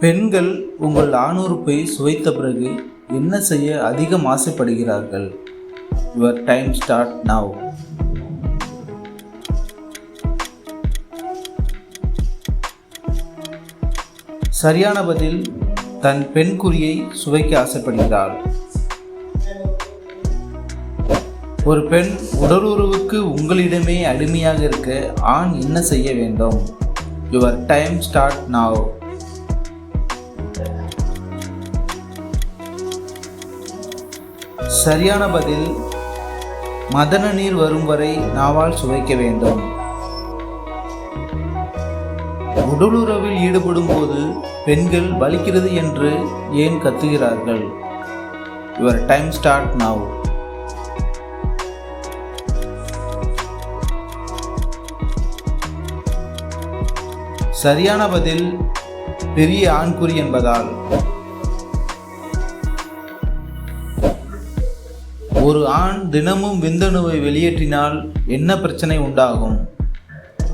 பெண்கள் உங்கள் ஆணுறுப்பை சுவைத்த பிறகு என்ன செய்ய அதிகம் ஆசைப்படுகிறார்கள்? Your time start now. சரியான பதில், தன் பெண் குறியை சுவைக்க ஆசைப்படுகிறாள். ஒரு பெண் உடலுறவுக்கு உங்களிடமே அடிமையாக இருக்க ஆண் என்ன செய்ய வேண்டும்? Your time start now. சரியான பதில், மதன நீர் வரும் வரை நாவால் சுவைக்க வேண்டும். உடலுறவில் ஈடுபடும் போது பெண்கள் வலிக்கிறது என்று ஏன் கத்துகிறார்கள்? Your time start now. சரியான பதில், பெரிய ஆண்குறி என்பதால். ஒரு ஆண் தினமும் விந்தணுவை வெளியேற்றினால் என்ன பிரச்சனை உண்டாகும்?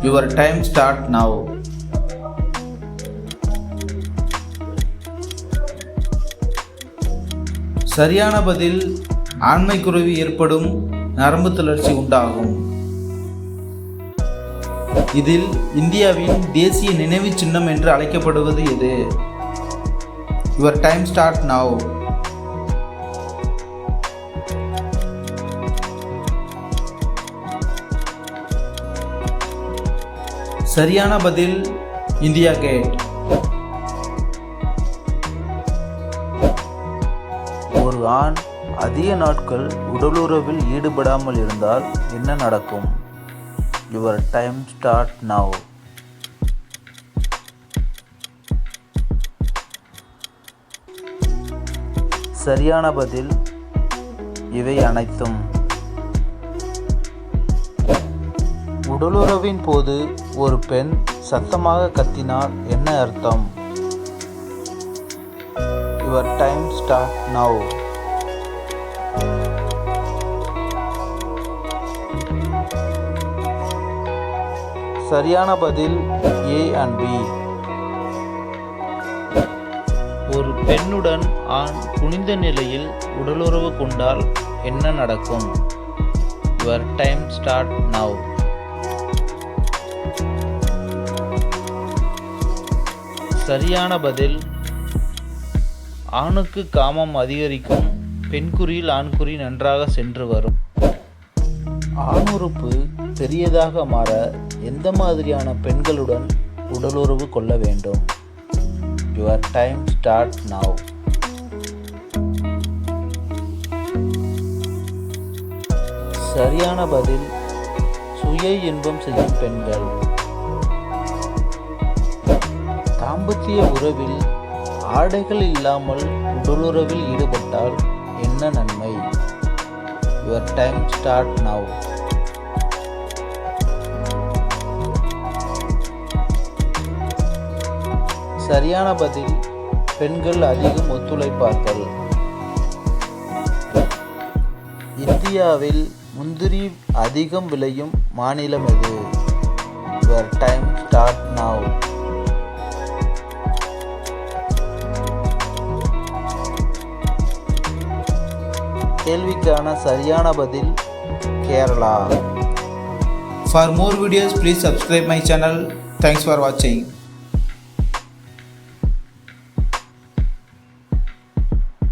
Your time start now. சரியான பதில், ஆண்மை குறைவு ஏற்படும், நரம்பு தளர்ச்சி உண்டாகும். இதில் இந்தியாவின் தேசிய நினைவு சின்னம் என்று அழைக்கப்படுவது எது? Your time start now. சரியான பதில், இந்தியா கேட். ஒரு ஆண் அதிக நாட்கள் உடலுறவில் ஈடுபடாமல் இருந்தால் என்ன நடக்கும்? Your time start now. சரியான பதில், இவை அனைத்தும். உடலுறவின் போது ஒரு பெண் சத்தமாக கத்தினால் என்ன அர்த்தம்? Your time start now. சரியான பதில் A and B. ஒரு பெண்ணுடன் ஆண் குனிந்த நிலையில் உடலுறவு கொண்டால் என்ன நடக்கும்? Your time start now. சரியான பதில், ஆணுக்கு காமம் அதிகரிக்கும், பெண்குறியில் ஆண்குறி நன்றாக சென்று வரும். ஆணுறுப்பு பெரியதாக மாற எந்த மாதிரியான பெண்களுடன் உடலுறவு கொள்ள வேண்டும்? Your time start now. சரியான பதில், சுய இன்பம் செய்யும் பெண்கள். தாம்பத்திய உறவில் ஆடைகள் இல்லாமல் உடலுறவில் ஈடுபட்டால் என்ன நன்மை? Your time start now. சரியான பதில், பெண்கள் அதிகம் ஒத்துழைப்பார்கள். இந்தியாவில் முந்திரி அதிகம் விளையும் மாநிலம் எது? Your time start now. கேள்விக்கான சரியான பதில் Kerala. For more videos, please subscribe my channel. Thanks for watching.